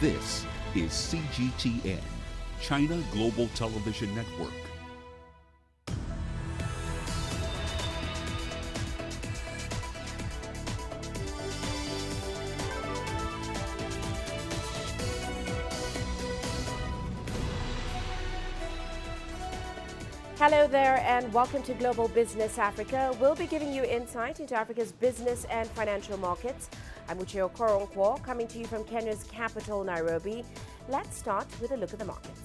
This is CGTN, China Global Television Network. Hello there and welcome to Global Business Africa. We'll be giving you insight into Africa's business and financial markets. I'm Uche Okoronkwo, coming to you from Kenya's capital, Nairobi. Let's start with a look at the markets.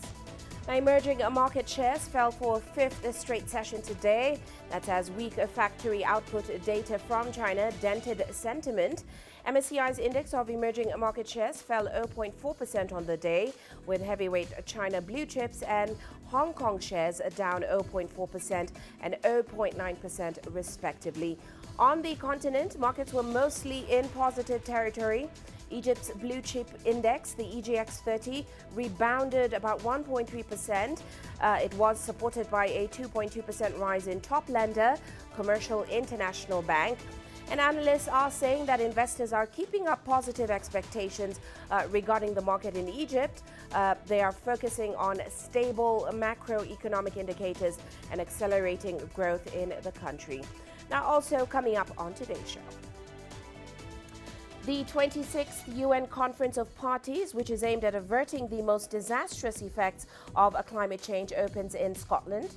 Now, emerging market shares fell for a fifth straight session today. That's as weak factory output data from China dented sentiment. MSCI's index of emerging market shares fell 0.4% on the day, with heavyweight China blue chips and Hong Kong shares down 0.4% and 0.9% respectively. On the continent, markets were mostly in positive territory. Egypt's blue chip index, the EGX 30, rebounded about 1.3%. It was supported by a 2.2% rise in top lender, Commercial International Bank. And analysts are saying that investors are keeping up positive expectations regarding the market in Egypt. They are focusing on stable macroeconomic indicators and accelerating growth in the country. Now, also coming up on today's show, the 26th UN Conference of Parties, which is aimed at averting the most disastrous effects of climate change, opens in Scotland.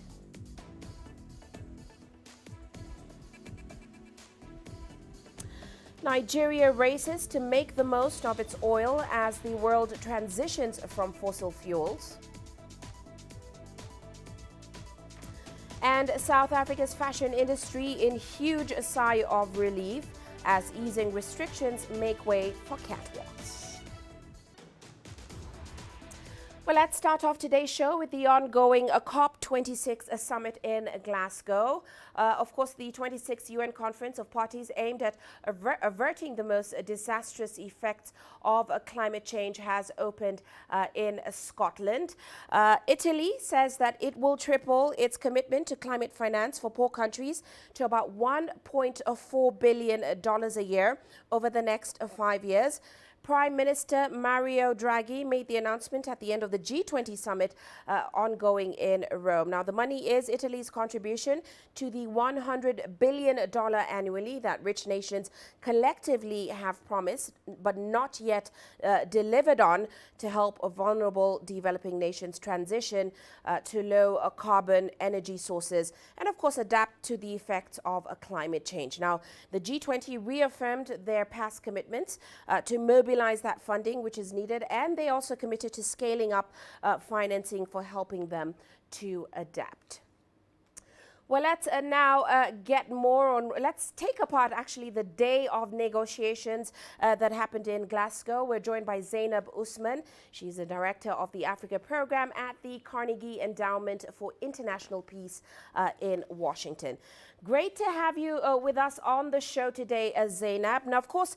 Nigeria races to make the most of its oil as the world transitions from fossil fuels. And South Africa's fashion industry in huge sigh of relief as easing restrictions make way for catwalks. Well, let's start off today's show with the ongoing COP26 summit in Glasgow. Of course, the 26th UN Conference of Parties aimed at averting the most disastrous effects of climate change has opened in Scotland. Italy says that it will triple its commitment to climate finance for poor countries to about $1.4 billion a year over the next 5 years. Prime Minister Mario Draghi made the announcement at the end of the G20 summit ongoing in Rome. Now, the money is Italy's contribution to the $100 billion annually that rich nations collectively have promised, but not yet delivered on, to help vulnerable developing nations transition to low carbon energy sources and, of course, adapt to the effects of climate change. Now, the G20 reaffirmed their past commitments to mobilize that funding which is needed, and they also committed to scaling up financing for helping them to adapt. Well, let's now get more on, let's take apart actually the day of negotiations that happened in Glasgow. We're joined by Zainab Usman. She's the director of the Africa program at the Carnegie Endowment for International Peace in Washington. Great to have you with us on the show today, Zainab. Now, of course,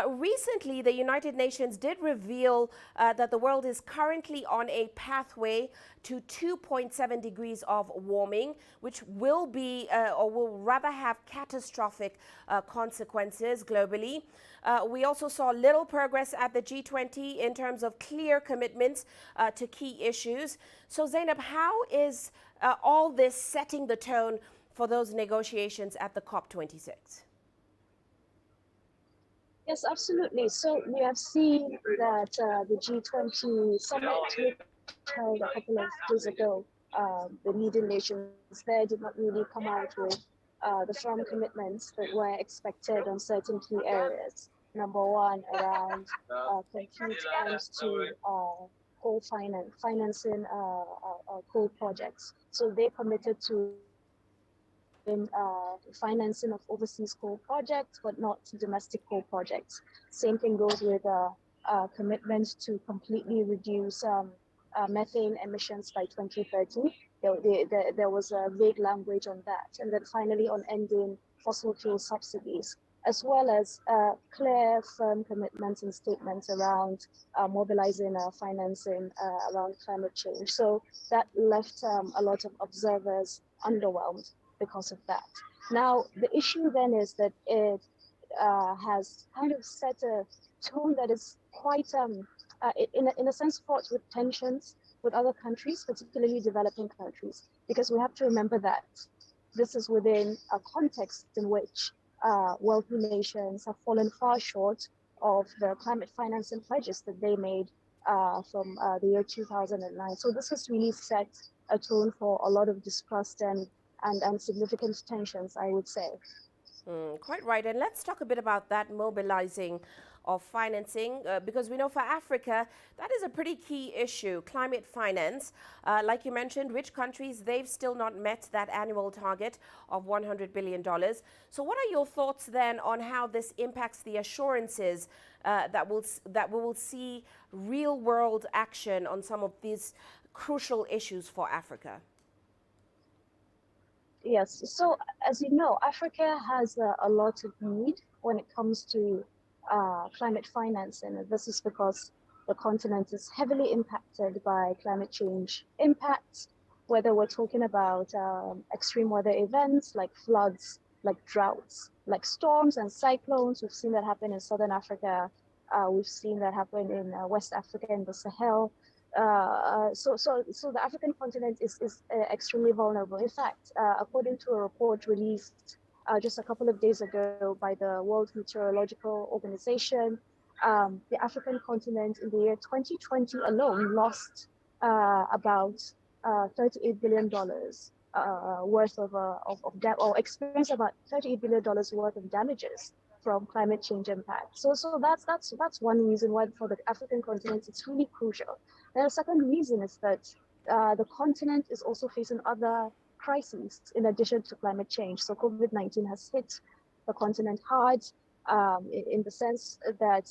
recently the United Nations did reveal that the world is currently on a pathway to 2.7 degrees of warming, which will be or will rather have catastrophic consequences globally. We also saw little progress at the G20 in terms of clear commitments to key issues. So, Zainab, how is all this setting the tone for those negotiations at the COP26? Yes, absolutely. So we have seen that the G20 summit, which held a couple of days ago, the leading nations there did not really come out with the firm commitments that were expected on certain key areas. Number one, around complete end to coal financing coal projects. So they committed to in financing of overseas coal projects, but not domestic coal projects. Same thing goes with commitments to completely reduce methane emissions by 2030. There was a vague language on that. And then finally on ending fossil fuel subsidies, as well as clear, firm commitments and statements around mobilizing financing around climate change. So that left a lot of observers underwhelmed because of that. Now, the issue then is that it has kind of set a tone that is quite in a sense, fraught with tensions with other countries, particularly developing countries, because we have to remember that this is within a context in which wealthy nations have fallen far short of the climate financing pledges that they made from the year 2009. So this has really set a tone for a lot of distrust and significant tensions, I would say. Quite right. And let's talk a bit about that mobilizing of financing, because we know for Africa, that is a pretty key issue, climate finance. Like you mentioned, rich countries, they've still not met that annual target of $100 billion. So what are your thoughts then on how this impacts the assurances that we will see real world action on some of these crucial issues for Africa? Yes, so as you know, Africa has a lot of need when it comes to climate financing. And this is because the continent is heavily impacted by climate change impacts, whether we're talking about extreme weather events like floods, like droughts, like storms and cyclones. We've seen that happen in Southern Africa. We've seen that happen in West Africa and the Sahel. So the African continent is extremely vulnerable. In fact, according to a report released just a couple of days ago by the World Meteorological Organization, the African continent in the year 2020 alone lost about $38 billion worth of or experienced about $38 billion worth of damages from climate change impact. So that's one reason why for the African continent it's really crucial. And the second reason is that the continent is also facing other crises in addition to climate change. So COVID-19 has hit the continent hard in the sense that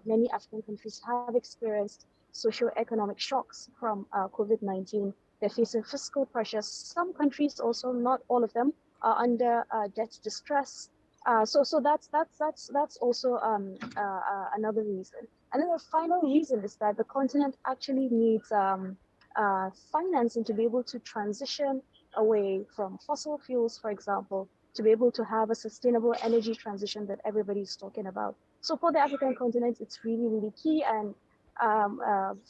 many African countries have experienced socio-economic shocks from COVID-19. They're facing fiscal pressures. Some countries also, not all of them, are under debt distress. So that's also another reason. And then the final reason is that the continent actually needs financing to be able to transition away from fossil fuels, for example, to be able to have a sustainable energy transition that everybody's talking about. So for the African continent, it's really, really key. And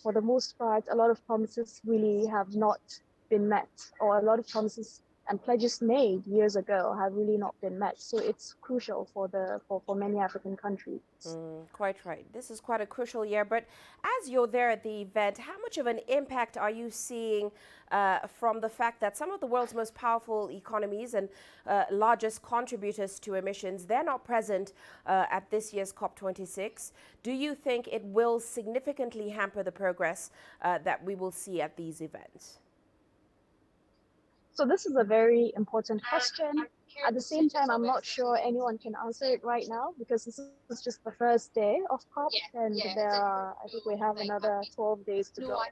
for the most part, a lot of promises really have not been met, or a lot of promises and pledges made years ago have really not been met. So it's crucial for many African countries. Quite right. This is quite a crucial year. But as you're there at the event, how much of an impact are you seeing from the fact that some of the world's most powerful economies and largest contributors to emissions, they're not present at this year's COP26? Do you think it will significantly hamper the progress that we will see at these events? So this is a very important question. At the same time, I'm not sure anyone can answer it right now because this is just the first day of COP, and I think we have another 12 days to go.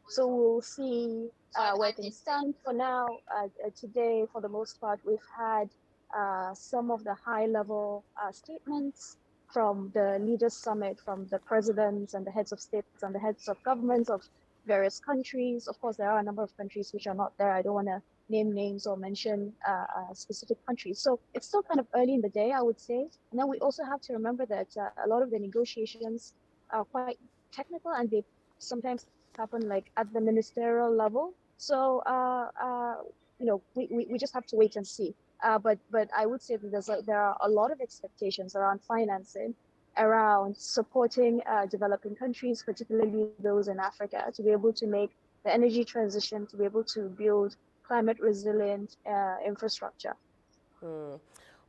So we'll see where things stand. For now, today, for the most part, we've had some of the high-level statements from the Leaders Summit, from the presidents and the heads of states and the heads of governments of various countries. Of course, there are a number of countries which are not there. I don't want to name names or mention specific countries. So it's still kind of early in the day, I would say. And then we also have to remember that a lot of the negotiations are quite technical, and they sometimes happen like at the ministerial level. So we just have to wait and see. But I would say that there are a lot of expectations around financing, around supporting developing countries, particularly those in Africa, to be able to make the energy transition, to be able to build climate resilient infrastructure.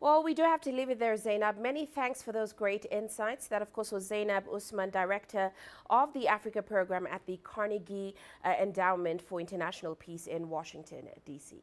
Well, we do have to leave it there, Zainab. Many thanks for those great insights. That, of course, was Zainab Usman, Director of the Africa Program at the Carnegie Endowment for International Peace in Washington, D.C.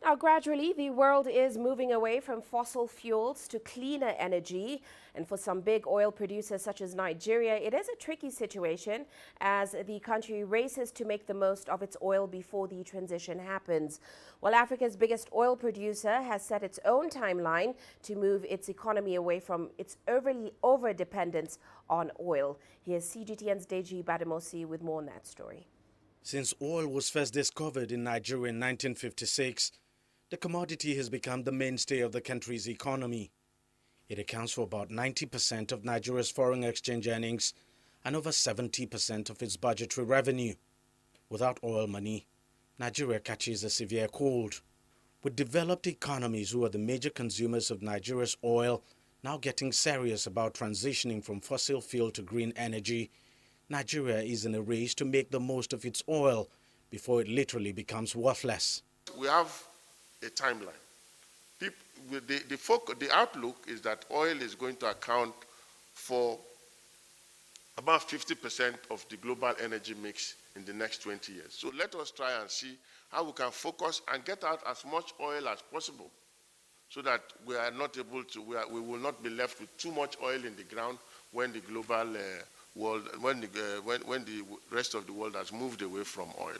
Now, gradually, the world is moving away from fossil fuels to cleaner energy. And for some big oil producers such as Nigeria, it is a tricky situation as the country races to make the most of its oil before the transition happens. While Africa's biggest oil producer has set its own timeline to move its economy away from its over-dependence on oil. Here's CGTN's Deji Bademosi with more on that story. Since oil was first discovered in Nigeria in 1956, the commodity has become the mainstay of the country's economy. It accounts for about 90% of Nigeria's foreign exchange earnings and over 70% of its budgetary revenue. Without oil money, Nigeria catches a severe cold. With developed economies who are the major consumers of Nigeria's oil now getting serious about transitioning from fossil fuel to green energy, Nigeria is in a race to make the most of its oil before it literally becomes worthless. We have a timeline. The outlook is that oil is going to account for about 50% of the global energy mix in the next 20 years. So let us try and see how we can focus and get out as much oil as possible so that we are not able to, we will not be left with too much oil in the ground when the global world, when the rest of the world has moved away from oil.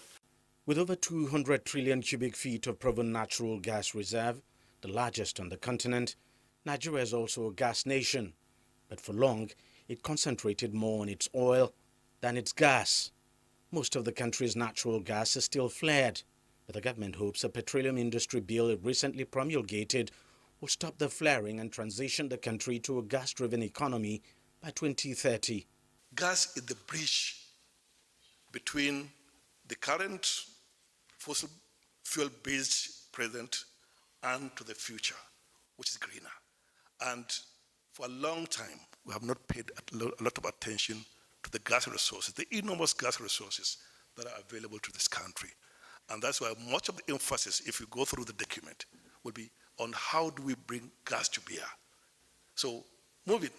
With over 200 trillion cubic feet of proven natural gas reserve, the largest on the continent, Nigeria is also a gas nation. But for long, it concentrated more on its oil than its gas. Most of the country's natural gas is still flared, but the government hopes a petroleum industry bill it recently promulgated will stop the flaring and transition the country to a gas-driven economy by 2030. Gas is the bridge between the current fossil fuel-based present and to the future, which is greener. And for a long time, we have not paid a lot of attention to the gas resources, the enormous gas resources that are available to this country. And that's why much of the emphasis, if you go through the document, will be on how do we bring gas to bear. So moving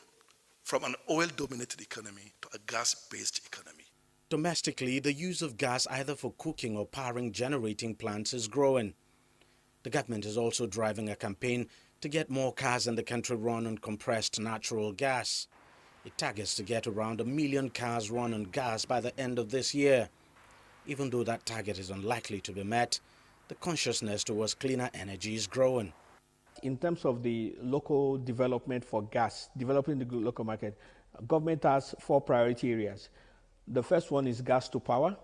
from an oil-dominated economy to a gas-based economy. Domestically, the use of gas either for cooking or powering generating plants is growing. The government is also driving a campaign to get more cars in the country run on compressed natural gas. It targets to get around 1 million cars run on gas by the end of this year. Even though that target is unlikely to be met, the consciousness towards cleaner energy is growing. In terms of the local development for gas, developing the local market, government has 4 priority areas. The first one is gas to power,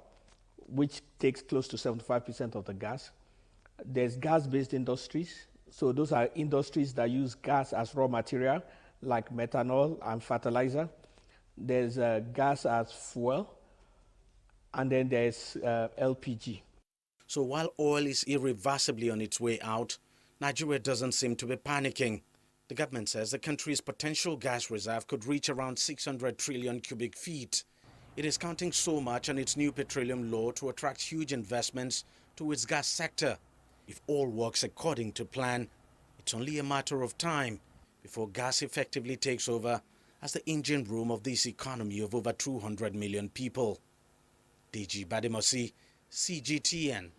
which takes close to 75% of the gas. There's gas-based industries. So those are industries that use gas as raw material, like methanol and fertilizer. There's gas as fuel, and then there's LPG. So while oil is irreversibly on its way out, Nigeria doesn't seem to be panicking. The government says the country's potential gas reserve could reach around 600 trillion cubic feet. It is counting so much on its new petroleum law to attract huge investments to its gas sector. If all works according to plan, it's only a matter of time before gas effectively takes over as the engine room of this economy of over 200 million people. Deji Bademosi, CGTN,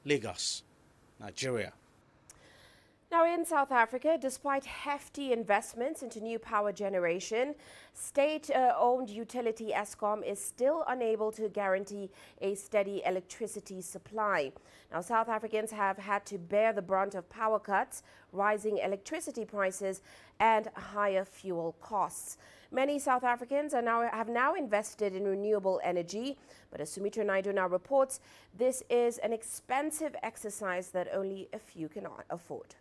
Lagos, Nigeria. Now in South Africa, despite hefty investments into new power generation, state-owned utility Eskom is still unable to guarantee a steady electricity supply. Now South Africans have had to bear the brunt of power cuts, rising electricity prices and higher fuel costs. Many South Africans have now invested in renewable energy, but as Sumitra Naidu now reports, this is an expensive exercise that only a few can afford.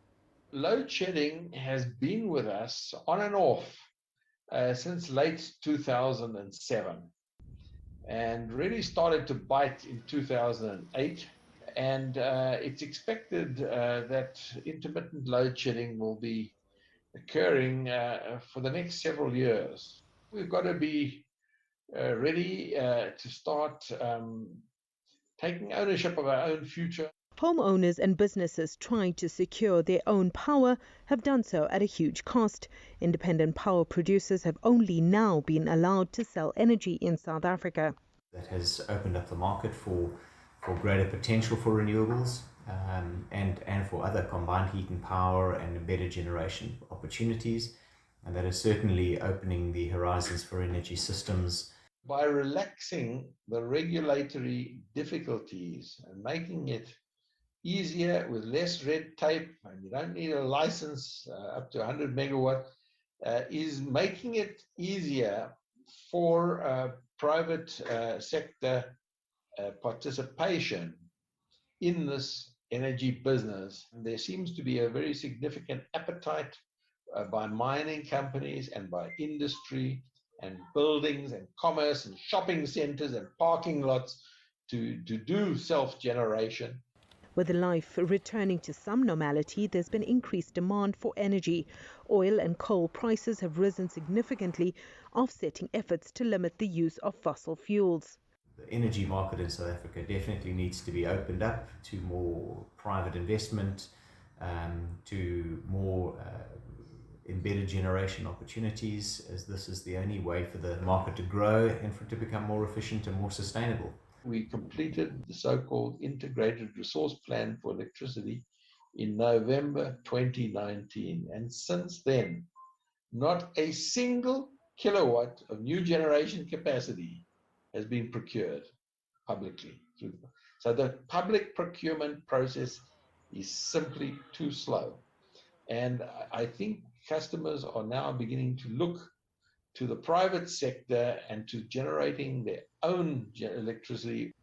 Load shedding has been with us on and off since late 2007 and really started to bite in 2008. And it's expected that intermittent load shedding will be occurring for the next several years. We've got to be ready to start taking ownership of our own future. Homeowners and businesses trying to secure their own power have done so at a huge cost. Independent power producers have only now been allowed to sell energy in South Africa. That has opened up the market for greater potential for renewables and scan for other combined heat and power and embedded generation opportunities, and that is certainly opening the horizons for energy systems. By relaxing the regulatory difficulties and making it easier with less red tape, and you don't need a license up to 100 megawatt, is making it easier for private sector participation in this energy business. And there seems to be a very significant appetite by mining companies and by industry and buildings and commerce and shopping centers and parking lots to do self-generation. With life returning to some normality, there's been increased demand for energy. Oil and coal prices have risen significantly, offsetting efforts to limit the use of fossil fuels. The energy market in South Africa definitely needs to be opened up to more private investment, to more embedded generation opportunities, as this is the only way for the market to grow and for it to become more efficient and more sustainable. We completed the so-called Integrated Resource Plan for Electricity in November 2019. And since then, not a single kilowatt of new generation capacity has been procured publicly. So the public procurement process is simply too slow. And I think customers are now beginning to look to the private sector and to generating their own electricity.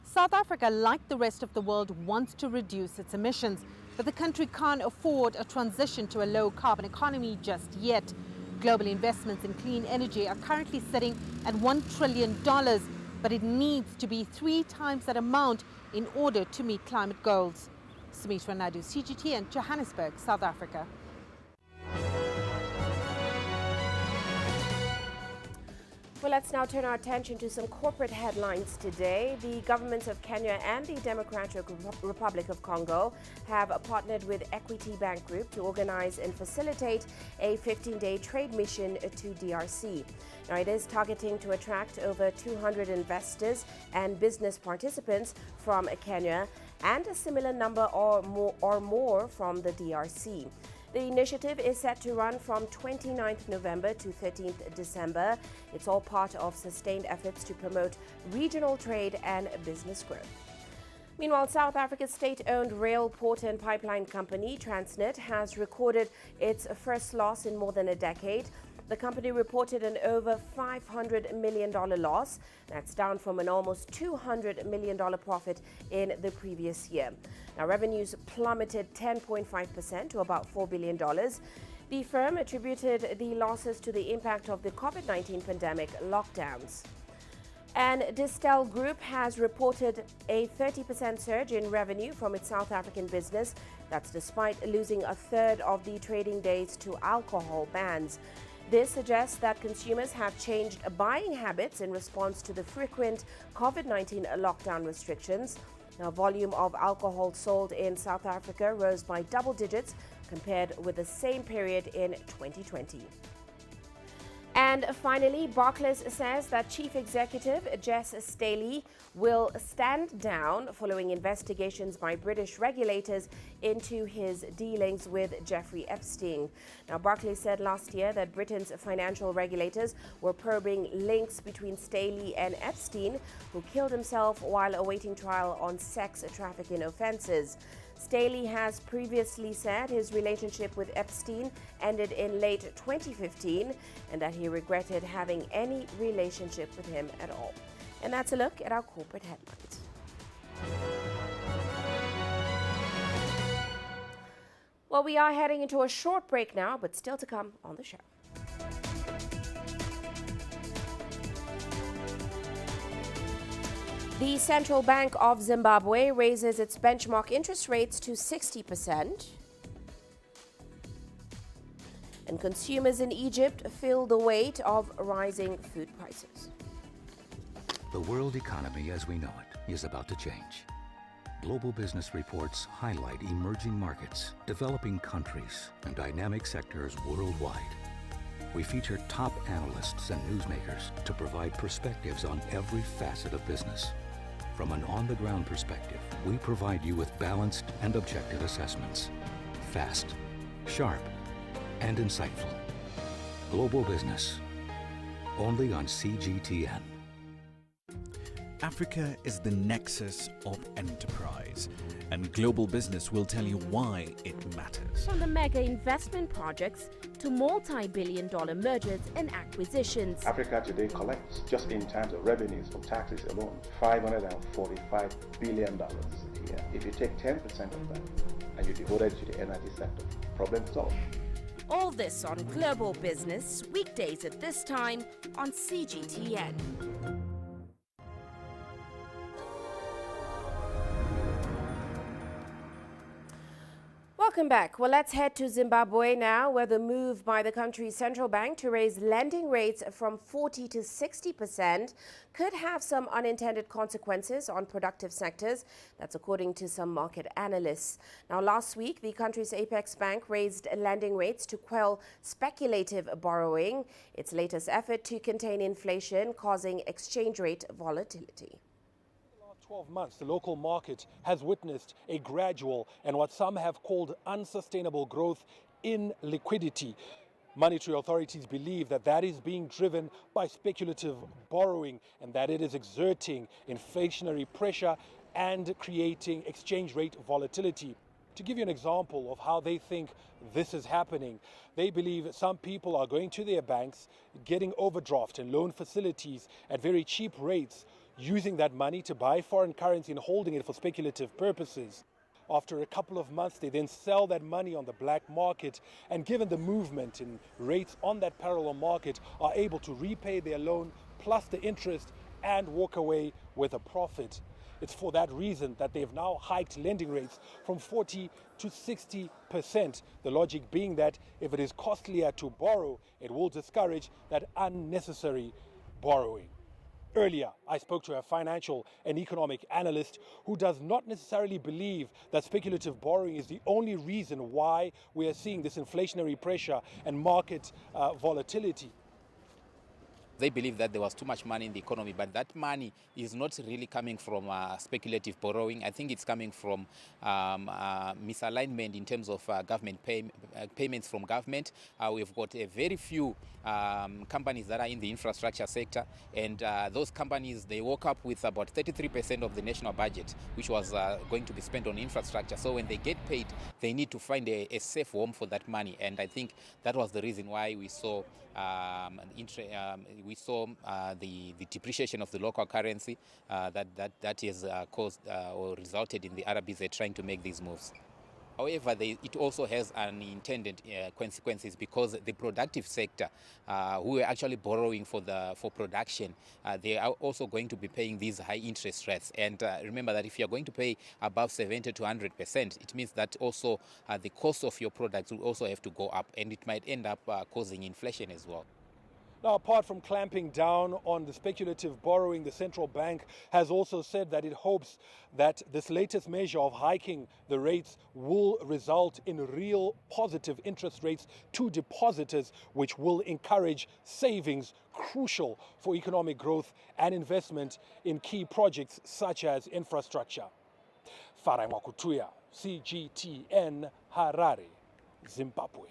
South Africa, like the rest of the world, wants to reduce its emissions, but the country can't afford a transition to a low-carbon economy just yet. Global investments in clean energy are currently sitting at $1 trillion, but it needs to be 3 times that amount in order to meet climate goals. Sumitra Naidu, CGTN, Johannesburg, South Africa. Well, let's now turn our attention to some corporate headlines today. The governments of Kenya and the Democratic Republic of Congo have partnered with Equity Bank Group to organize and facilitate a 15-day trade mission to DRC. Now, it is targeting to attract over 200 investors and business participants from Kenya and a similar number or more from the DRC. The initiative is set to run from 29th November to 13th December. It's all part of sustained efforts to promote regional trade and business growth. Meanwhile, South Africa's state-owned rail, port and pipeline company, Transnet, has recorded its first loss in more than a decade. The company reported an over $500 million loss. That's down from an almost $200 million profit in the previous year. Now, revenues plummeted 10.5% to about $4 billion. The firm attributed the losses to the impact of the COVID-19 pandemic lockdowns. And Distel Group has reported a 30% surge in revenue from its South African business. That's despite losing a third of the trading days to alcohol bans. This suggests that consumers have changed buying habits in response to the frequent COVID-19 lockdown restrictions. Now, volume of alcohol sold in South Africa rose by double digits compared with the same period in 2020. And finally, Barclays says that Chief Executive Jess Staley will stand down following investigations by British regulators into his dealings with Jeffrey Epstein. Now, Barclays said last year that Britain's financial regulators were probing links between Staley and Epstein, who killed himself while awaiting trial on sex trafficking offenses. Staley has previously said his relationship with Epstein ended in late 2015 and that he regretted having any relationship with him at all. And that's a look at our corporate headlines. Well, we are heading into a short break now, but still to come on the show. The Central Bank of Zimbabwe raises its benchmark interest rates to 60%. And consumers in Egypt feel the weight of rising food prices. The world economy as we know it is about to change. Global business reports highlight emerging markets, developing countries, and dynamic sectors worldwide. We feature top analysts and newsmakers to provide perspectives on every facet of business. From an on-the-ground perspective, we provide you with balanced and objective assessments. Fast, sharp, and insightful. Global Business. Only on CGTN. Africa is the nexus of enterprise, and Global Business will tell you why it matters. From the mega investment projects to multi-billion-dollar mergers and acquisitions. Africa today collects, just in terms of revenues from taxes alone, $545 billion a year. If you take 10% of that and you devote it to the energy sector, problem solved. All this on Global Business, weekdays at this time on CGTN. Welcome back. Well, let's head to Zimbabwe now, where the move by the country's central bank to raise lending rates from 40 to 60% could have some unintended consequences on productive sectors. That's according to some market analysts. Now, last week, the country's apex bank raised lending rates to quell speculative borrowing, its latest effort to contain inflation, causing exchange rate volatility. 12 months, the local market has witnessed a gradual and what some have called unsustainable growth in liquidity. Monetary authorities believe that that is being driven by speculative borrowing and that it is exerting inflationary pressure and creating exchange rate volatility. To give you an example of how they think this is happening, they believe that some people are going to their banks, getting overdraft and loan facilities at very cheap rates, using that money to buy foreign currency and holding it for speculative purposes. After a couple of months, they then sell that money on the black market, and given the movement in rates on that parallel market, are able to repay their loan plus the interest and walk away with a profit. It's for that reason that they've now hiked lending rates from 40 to 60%. The logic being that if it is costlier to borrow, it will discourage that unnecessary borrowing. Earlier, I spoke to a financial and economic analyst who does not necessarily believe that speculative borrowing is the only reason why we are seeing this inflationary pressure and market volatility. They believe that there was too much money in the economy, but that money is not really coming from speculative borrowing. I think it's coming from misalignment in terms of government payments from government. We've got a very few companies that are in the infrastructure sector, and those companies, they woke up with about 33% of the national budget, which was going to be spent on infrastructure. So when they get paid, they need to find a safe home for that money, and I think that was the reason why we saw the depreciation of the local currency that has caused or resulted in the RBZ trying to make these moves. However, it also has unintended consequences because the productive sector, who are actually borrowing for production, they are also going to be paying these high interest rates. And remember that if you are going to pay above 70 to 100%, it means that also the cost of your products will also have to go up, and it might end up causing inflation as well. Now, apart from clamping down on the speculative borrowing, the central bank has also said that it hopes that this latest measure of hiking the rates will result in real positive interest rates to depositors, which will encourage savings, crucial for economic growth and investment in key projects such as infrastructure. Farai Mwakutuya, CGTN, Harare, Zimbabwe.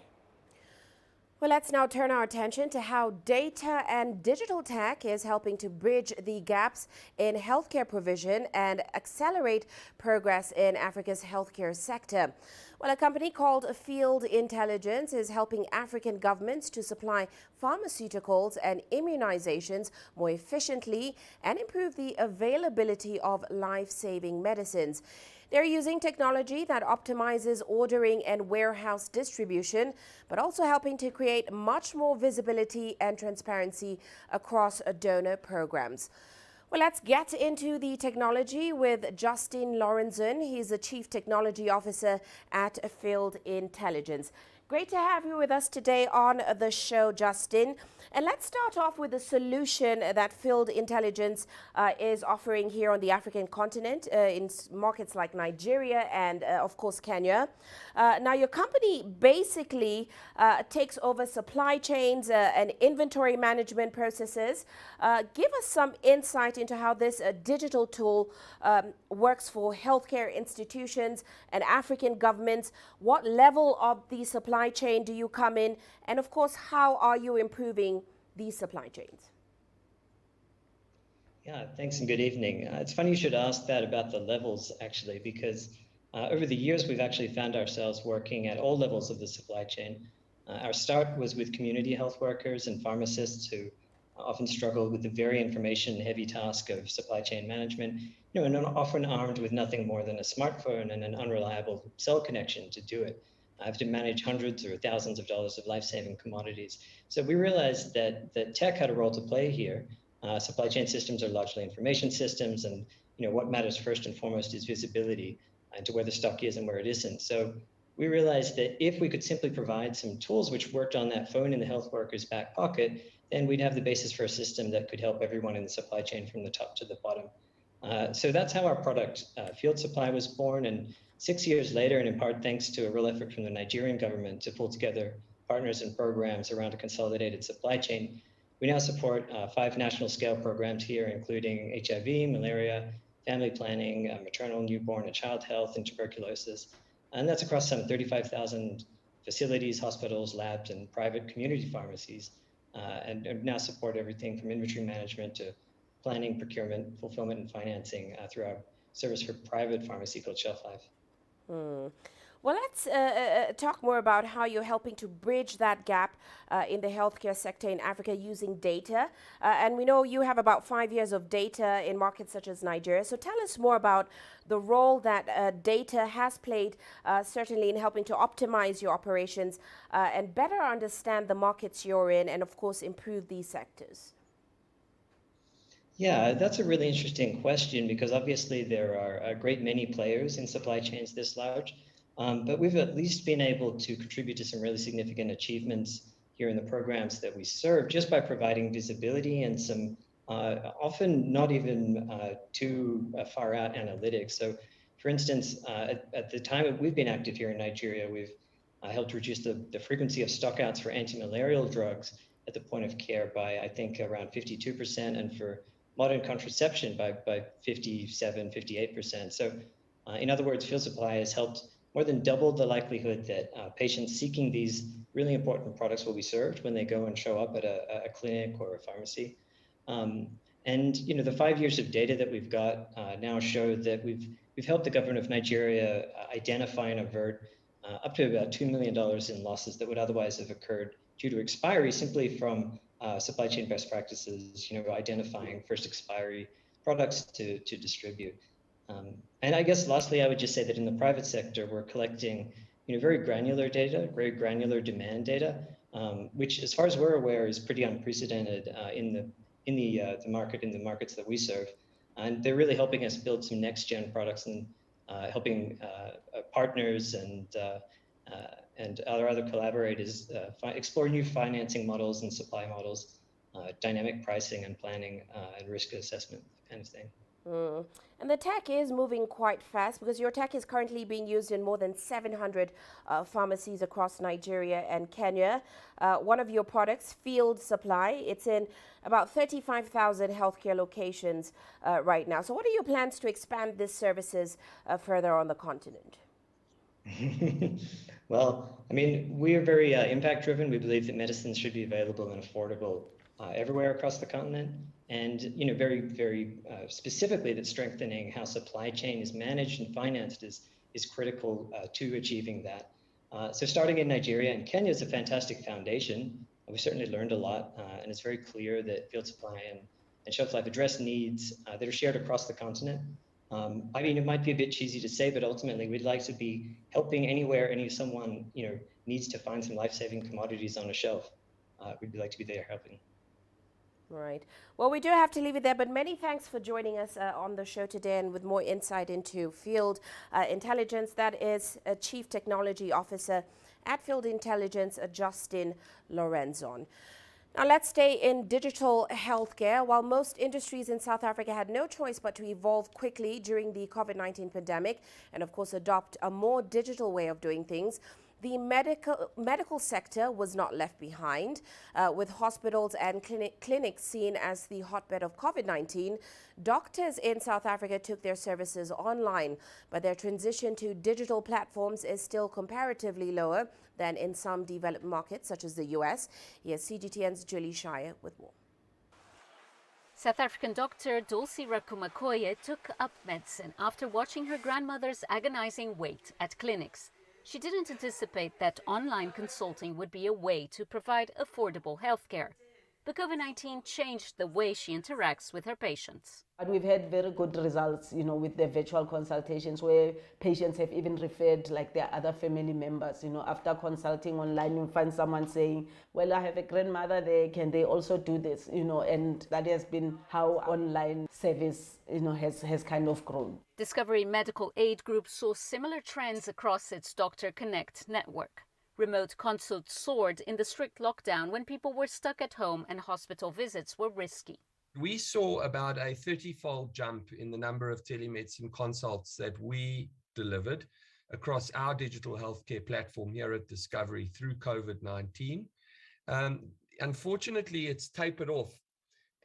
Well, let's now turn our attention to how data and digital tech is helping to bridge the gaps in healthcare provision and accelerate progress in Africa's healthcare sector. Well, a company called Field Intelligence is helping African governments to supply pharmaceuticals and immunizations more efficiently and improve the availability of life-saving medicines. They're using technology that optimizes ordering and warehouse distribution, but also helping to create much more visibility and transparency across donor programs. Well, let's get into the technology with Justin Lorenzen. He's the Chief Technology Officer at Field Intelligence. Great to have you with us today on the show, Justin. And let's start off with the solution that Field Intelligence is offering here on the African continent in markets like Nigeria and, of course, Kenya. Now, your company basically takes over supply chains and inventory management processes. Give us some insight into how this digital tool works for healthcare institutions and African governments. What level of the supply chain do you come in? And of course, how are you improving these supply chains? Yeah, thanks and good evening. It's funny you should ask that about the levels, actually, because over the years, we've actually found ourselves working at all levels of the supply chain. Our start was with community health workers and pharmacists who often struggle with the very information-heavy task of supply chain management, and are often armed with nothing more than a smartphone and an unreliable cell connection to do it. I have to manage hundreds or thousands of dollars of life-saving commodities. So we realized that tech had a role to play here. Supply chain systems are largely information systems, and what matters first and foremost is visibility into where the stock is and where it isn't. So we realized that if we could simply provide some tools which worked on that phone in the health worker's back pocket, then we'd have the basis for a system that could help everyone in the supply chain from the top to the bottom. So that's how our product, Field Supply, was born. And 6 years later, and in part thanks to a real effort from the Nigerian government to pull together partners and programs around a consolidated supply chain, we now support 5 national scale programs here, including HIV, malaria, family planning, maternal, newborn, and child health, and tuberculosis. And that's across some 35,000 facilities, hospitals, labs, and private community pharmacies. And now support everything from inventory management to planning, procurement, fulfillment, and financing through our service for private pharmacy called Shelf Life. Well, let's talk more about how you're helping to bridge that gap in the healthcare sector in Africa using data. And we know you have about 5 years of data in markets such as Nigeria. So tell us more about the role that data has played, certainly in helping to optimize your operations and better understand the markets you're in and, of course, improve these sectors. Yeah, that's a really interesting question because obviously there are a great many players in supply chains this large, but we've at least been able to contribute to some really significant achievements here in the programs that we serve just by providing visibility and some often not even too far out analytics. So for instance, at the time that we've been active here in Nigeria, we've helped reduce the frequency of stockouts for anti-malarial drugs at the point of care by, I think, around 52%, and for modern contraception by 57, 58%. So in other words, Field Supply has helped more than double the likelihood that patients seeking these really important products will be served when they go and show up at a clinic or a pharmacy. And the 5 years of data that we've got now show that we've helped the government of Nigeria identify and avert up to about $2 million in losses that would otherwise have occurred due to expiry simply from supply chain best practices, identifying first expiry products to distribute. And I guess lastly, I would just say that in the private sector, we're collecting very granular data, very granular demand data, which as far as we're aware is pretty unprecedented in the market, in the markets that we serve. And they're really helping us build some next gen products and helping partners and our other collaborators explore new financing models and supply models, dynamic pricing and planning and risk assessment kind of thing. And the tech is moving quite fast because your tech is currently being used in more than 700 pharmacies across Nigeria and Kenya. One of your products, Field Supply, it's in about 35,000 healthcare locations right now. So what are your plans to expand these services further on the continent? Well, I mean, we are very impact driven. We believe that medicines should be available and affordable everywhere across the continent. And, very, very specifically that strengthening how supply chain is managed and financed is critical to achieving that. So starting in Nigeria and Kenya is a fantastic foundation. We've certainly learned a lot, and it's very clear that Field Supply and Shelf Life address needs that are shared across the continent. I mean, it might be a bit cheesy to say, but ultimately we'd like to be helping anywhere someone needs to find some life-saving commodities on a shelf. We'd like to be there helping. Right. Well, we do have to leave it there, but many thanks for joining us on the show today and with more insight into field intelligence. That is Chief Technology Officer at Field Intelligence, Justin Lorenzon. Now let's stay in digital healthcare. While most industries in South Africa had no choice but to evolve quickly during the COVID-19 pandemic and of course adopt a more digital way of doing things, the medical sector was not left behind. With hospitals and clinics seen as the hotbed of COVID-19, doctors in South Africa took their services online, but their transition to digital platforms is still comparatively lower than in some developed markets such as the US. Here's CGTN's Julie Shire with more. South African doctor Dulcie Rakumakoye took up medicine after watching her grandmother's agonizing wait at clinics. She didn't anticipate that online consulting would be a way to provide affordable healthcare. But COVID-19 changed the way she interacts with her patients. And we've had very good results, with the virtual consultations where patients have even referred like their other family members. After consulting online, you find someone saying, well, I have a grandmother there, can they also do this? And that has been how online service, has kind of grown. Discovery Medical Aid Group saw similar trends across its Doctor Connect network. Remote consults soared in the strict lockdown when people were stuck at home and hospital visits were risky. We saw about a 30-fold jump in the number of telemedicine consults that we delivered across our digital healthcare platform here at Discovery through COVID-19. Unfortunately, it's tapered off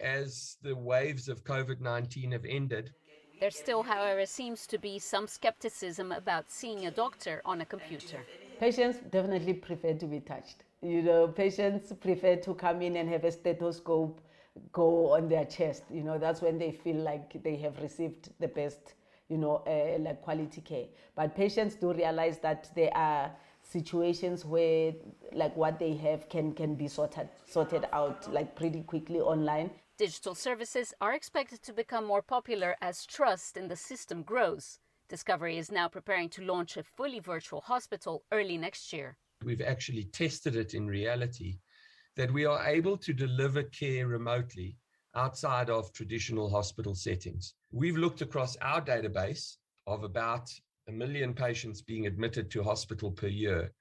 as the waves of COVID-19 have ended. There still, however, seems to be some skepticism about seeing a doctor on a computer. Patients definitely prefer to be touched. Patients prefer to come in and have a stethoscope go on their chest. That's when they feel like they have received the best, like quality care. But patients do realize that there are situations where like what they have can be sorted out like pretty quickly online. Digital services are expected to become more popular as trust in the system grows. Discovery is now preparing to launch a fully virtual hospital early next year. We've actually tested it in reality that we are able to deliver care remotely outside of traditional hospital settings. We've looked across our database of about 1 million patients being admitted to hospital per year.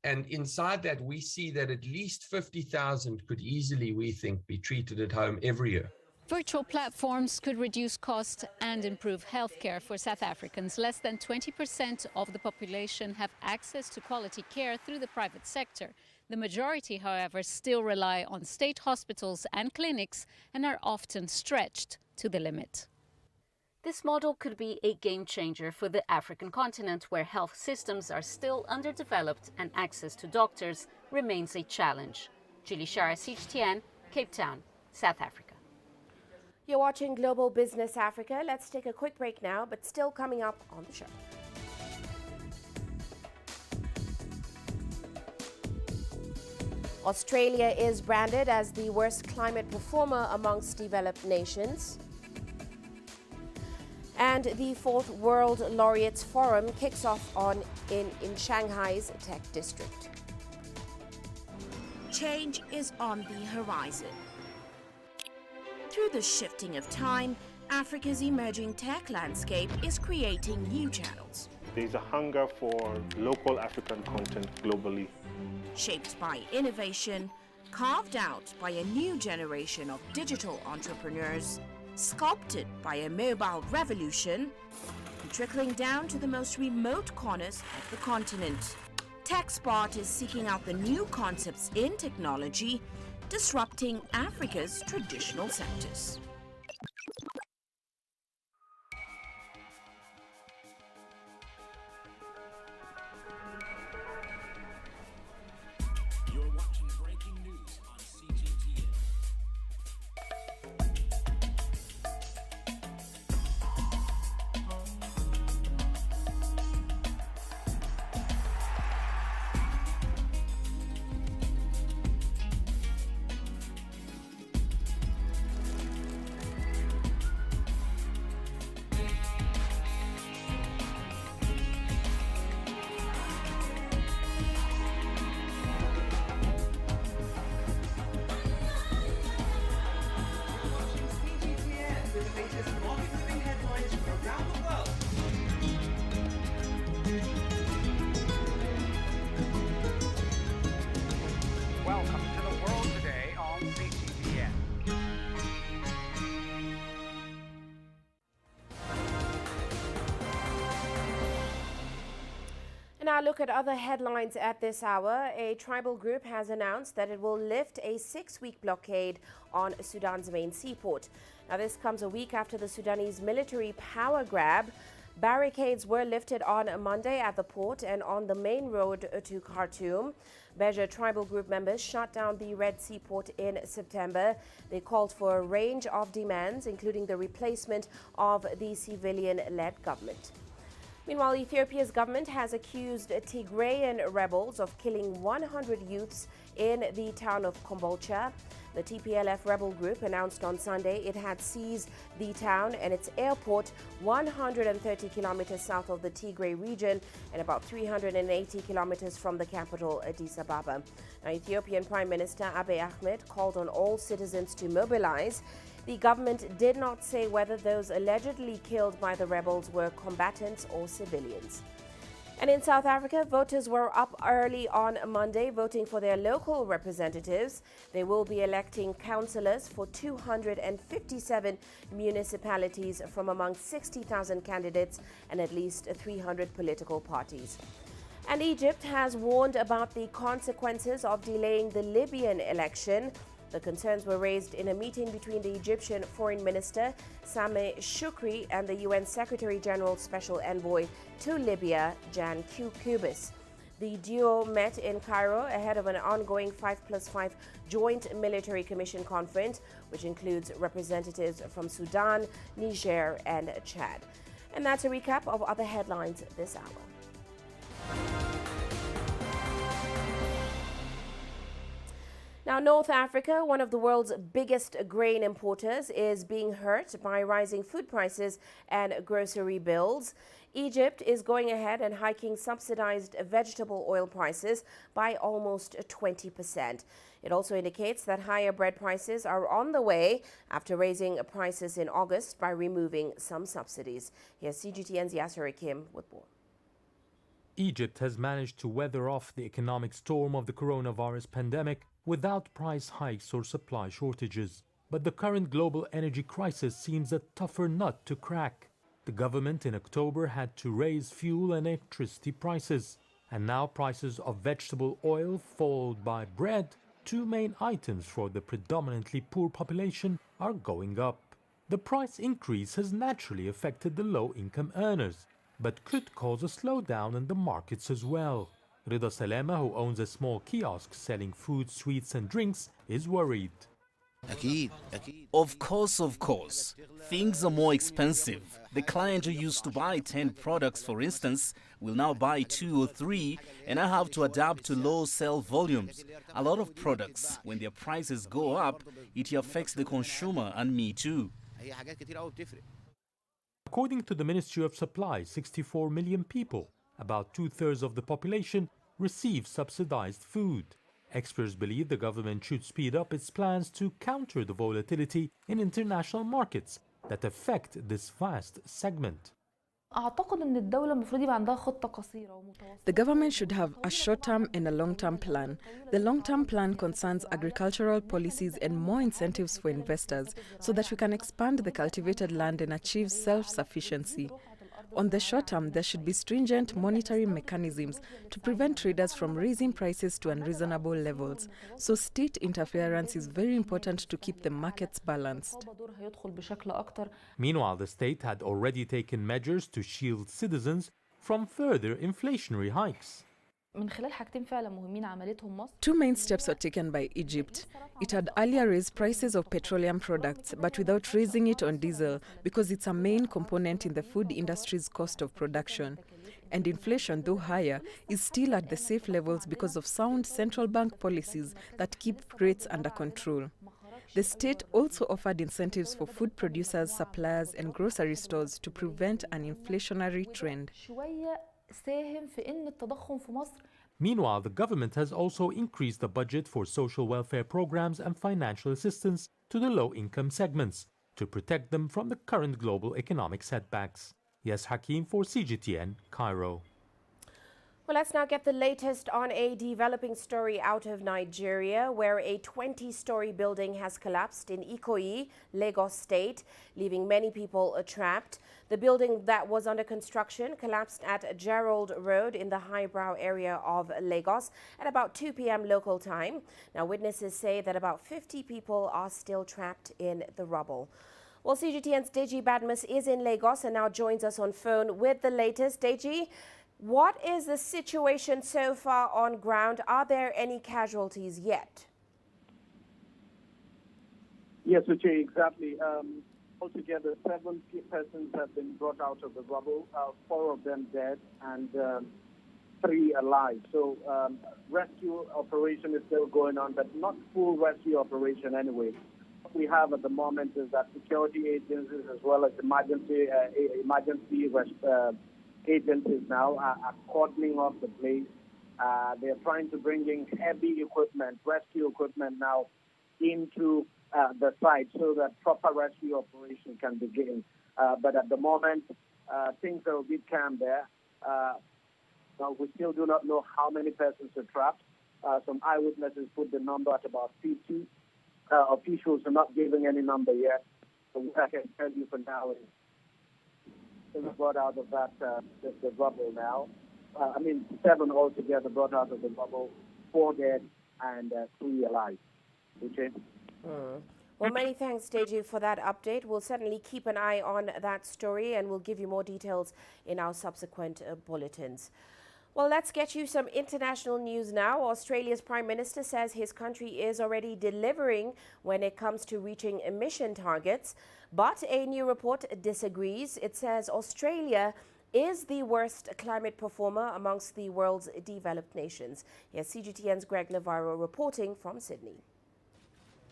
And inside that, we see that at least 50,000 could easily, we think, be treated at home every year. Virtual platforms could reduce costs and improve healthcare for South Africans. Less than 20% of the population have access to quality care through the private sector. The majority, however, still rely on state hospitals and clinics and are often stretched to the limit. This model could be a game changer for the African continent, where health systems are still underdeveloped and access to doctors remains a challenge. Julie Shara, CGTN, Cape Town, South Africa. You're watching Global Business Africa. Let's take a quick break now, but still coming up on the show. Australia is branded as the worst climate performer amongst developed nations. And the 4th World Laureates Forum kicks off in Shanghai's tech district. Change is on the horizon. Through the shifting of time, Africa's emerging tech landscape is creating new channels. There's a hunger for local African content globally. Shaped by innovation, carved out by a new generation of digital entrepreneurs, sculpted by a mobile revolution, and trickling down to the most remote corners of the continent. TechSpot is seeking out the new concepts in technology, disrupting Africa's traditional sectors. You're watching breaking news on CGTN. now look at other headlines at this hour. A tribal group has announced that it will lift a 6-week blockade on Sudan's main seaport. Now, this comes a week after the Sudanese military power grab. Barricades were lifted on Monday at the port and on the main road to Khartoum. Beja tribal group members shut down the Red Sea port in September. They called for a range of demands, including the replacement of the civilian-led government. Meanwhile, Ethiopia's government has accused Tigrayan rebels of killing 100 youths in the town of Kombolcha. The TPLF rebel group announced on Sunday it had seized the town and its airport 130 kilometers south of the Tigray region and about 380 kilometers from the capital, Addis Ababa. Now, Ethiopian Prime Minister Abiy Ahmed called on all citizens to mobilize. The government did not say whether those allegedly killed by the rebels were combatants or civilians. And in South Africa, voters were up early on Monday voting for their local representatives. They will be electing councillors for 257 municipalities from among 60,000 candidates and at least 300 political parties. And Egypt has warned about the consequences of delaying the Libyan election. The concerns were raised in a meeting between the Egyptian Foreign Minister Sameh Shoukry and the UN Secretary General's Special Envoy to Libya, Jan Kubis. The duo met in Cairo ahead of an ongoing 5+5 Joint Military Commission conference, which includes representatives from Sudan, Niger, and Chad. And that's a recap of other headlines this hour. Now, North Africa, one of the world's biggest grain importers, is being hurt by rising food prices and grocery bills. Egypt is going ahead and hiking subsidized vegetable oil prices by almost 20%. It also indicates that higher bread prices are on the way after raising prices in August by removing some subsidies. Here's CGTN's Yasser Kim with more. Egypt has managed to weather off the economic storm of the coronavirus pandemic without price hikes or supply shortages. But the current global energy crisis seems a tougher nut to crack. The government in October had to raise fuel and electricity prices, and now prices of vegetable oil, followed by bread, two main items for the predominantly poor population, are going up. The price increase has naturally affected the low-income earners, but could cause a slowdown in the markets as well. Rida Salema, who owns a small kiosk selling food, sweets and drinks, is worried. Of course. Things are more expensive. The client who used to buy 10 products, for instance, will now buy 2 or 3, and I have to adapt to low sale volumes. A lot of products, when their prices go up, it affects the consumer and me too. According to the Ministry of Supply, 64 million people, about 2/3 of the population, receive subsidized food. Experts believe the government should speed up its plans to counter the volatility in international markets that affect this vast segment. The government should have a short-term and a long-term plan. The long-term plan concerns agricultural policies and more incentives for investors so that we can expand the cultivated land and achieve self-sufficiency. On the short term, there should be stringent monitoring mechanisms to prevent traders from raising prices to unreasonable levels. So state interference is very important to keep the markets balanced. Meanwhile, the state had already taken measures to shield citizens from further inflationary hikes. Two main steps were taken by Egypt. It had earlier raised prices of petroleum products, but without raising it on diesel, because it's a main component in the food industry's cost of production. And inflation, though higher, is still at the safe levels because of sound central bank policies that keep rates under control. The state also offered incentives for food producers, suppliers, and grocery stores to prevent an inflationary trend. Meanwhile, the government has also increased the budget for social welfare programs and financial assistance to the low-income segments to protect them from the current global economic setbacks. Yes, Hakim for CGTN, Cairo. Well, let's now get the latest on a developing story out of Nigeria, where a 20-story building has collapsed in Ikoyi, Lagos State, leaving many people trapped. The building that was under construction collapsed at Gerald Road in the highbrow area of Lagos at about 2 p.m. local time. Now, witnesses say that about 50 people are still trapped in the rubble. Well, CGTN's Deji Badmus is in Lagos and now joins us on phone with the latest. Deji, what is the situation so far on ground? Are there any casualties yet? Yes, Uche, exactly. Altogether, 7 persons have been brought out of the rubble, 4 of them dead and 3 alive. So rescue operation is still going on, but not full rescue operation anyway. What we have at the moment is that security agencies as well as emergency agencies now are cordoning off the place. They're trying to bring in heavy equipment, rescue equipment now into the site so that proper rescue operation can begin. But at the moment, things are a bit calm there. We still do not know how many persons are trapped. Some eyewitnesses put the number at about 50. Officials are not giving any number yet. So what I can tell you for now is brought out of that the rubble now. 7 altogether brought out of the rubble, 4 dead and 3 alive. Okay. Well, many thanks, Deji, for that update. We'll certainly keep an eye on that story and we'll give you more details in our subsequent bulletins. Well, let's get you some international news now. Australia's Prime Minister says his country is already delivering when it comes to reaching emission targets. But a new report disagrees. It says Australia is the worst climate performer amongst the world's developed nations. Here's CGTN's Greg Navarro reporting from Sydney.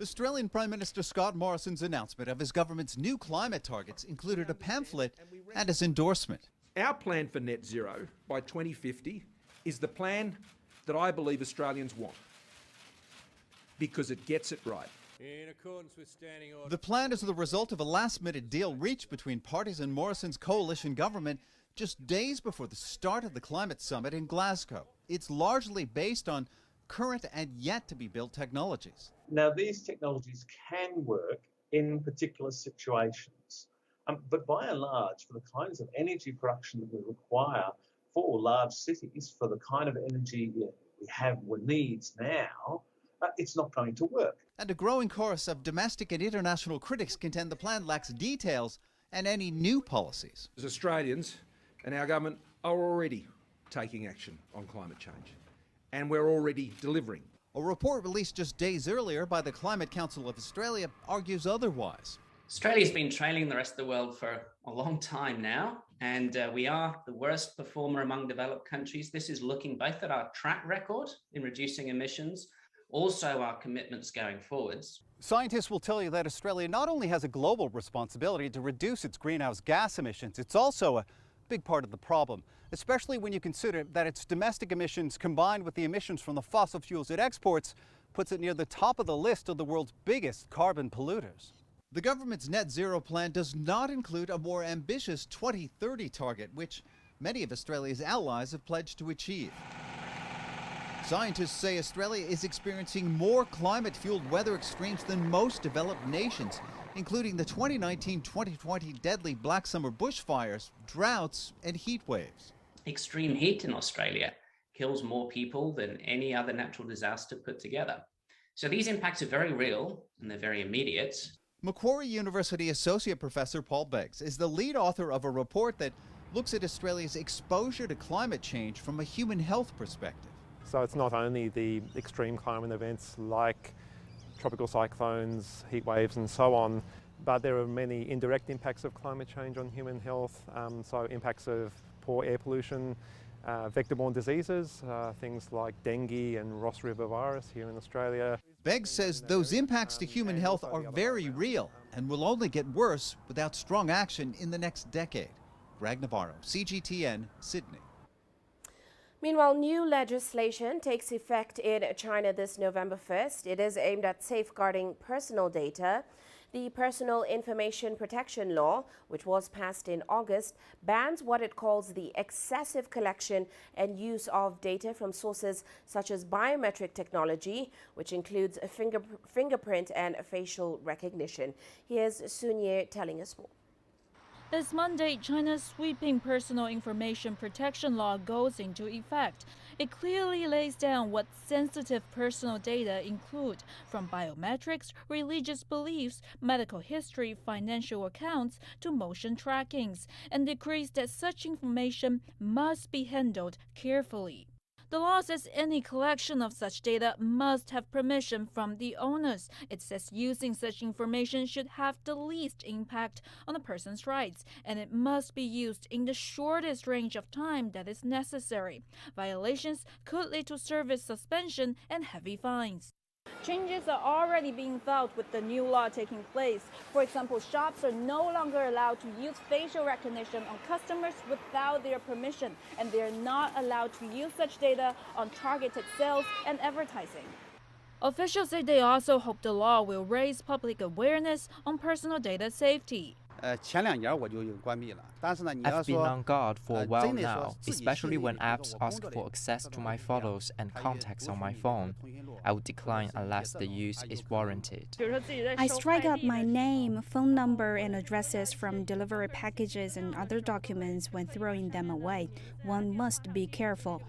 Australian Prime Minister Scott Morrison's announcement of his government's new climate targets included a pamphlet and his endorsement. Our plan for net zero by 2050 is the plan that I believe Australians want because it gets it right. In accordance with standing order. The plan is the result of a last-minute deal reached between parties in Morrison's coalition government just days before the start of the climate summit in Glasgow. It's largely based on current and yet-to-be-built technologies. Now, these technologies can work in particular situations. But by and large, for the kinds of energy production that we require for large cities, for the kind of energy we have we need now, it's not going to work. And a growing chorus of domestic and international critics contend the plan lacks details and any new policies. As Australians and our government are already taking action on climate change, and we're already delivering. A report released just days earlier by the Climate Council of Australia argues otherwise. Australia's been trailing the rest of the world for a long time now, and we are the worst performer among developed countries. This is looking both at our track record in reducing emissions, also our commitments going forwards. Scientists will tell you that Australia not only has a global responsibility to reduce its greenhouse gas emissions, it's also a big part of the problem, especially when you consider that its domestic emissions combined with the emissions from the fossil fuels it exports puts it near the top of the list of the world's biggest carbon polluters. The government's net zero plan does not include a more ambitious 2030 target, which many of Australia's allies have pledged to achieve. Scientists say Australia is experiencing more climate-fueled weather extremes than most developed nations, including the 2019-2020 deadly black summer bushfires, droughts, and heat waves. Extreme heat in Australia kills more people than any other natural disaster put together. So these impacts are very real and they're very immediate. Macquarie University Associate Professor Paul Beggs is the lead author of a report that looks at Australia's exposure to climate change from a human health perspective. So it's not only the extreme climate events like tropical cyclones, heat waves and so on, but there are many indirect impacts of climate change on human health, so impacts of poor air pollution, vector-borne diseases, things like dengue and Ross River virus here in Australia. Beggs says those impacts to human health are very real and will only get worse without strong action in the next decade. Greg Navarro, CGTN, Sydney. Meanwhile, new legislation takes effect in China this November 1st. It is aimed at safeguarding personal data. The Personal Information Protection Law, which was passed in August, bans what it calls the excessive collection and use of data from sources such as biometric technology, which includes a fingerprint and facial recognition. Here's Sun Ye telling us more. This Monday, China's sweeping personal information protection law goes into effect. It clearly lays down what sensitive personal data include, from biometrics, religious beliefs, medical history, financial accounts, to motion trackings, and decrees that such information must be handled carefully. The law says any collection of such data must have permission from the owners. It says using such information should have the least impact on a person's rights, and it must be used in the shortest range of time that is necessary. Violations could lead to service suspension and heavy fines. Changes are already being felt with the new law taking place. For example, shops are no longer allowed to use facial recognition on customers without their permission, and they are not allowed to use such data on targeted sales and advertising. Officials say they also hope the law will raise public awareness on personal data safety. I've been on guard for a while now, especially when apps ask for access to my photos and contacts on my phone. I would decline unless the use is warranted. I strike out my name, phone number, and addresses from delivery packages and other documents when throwing them away. One must be careful.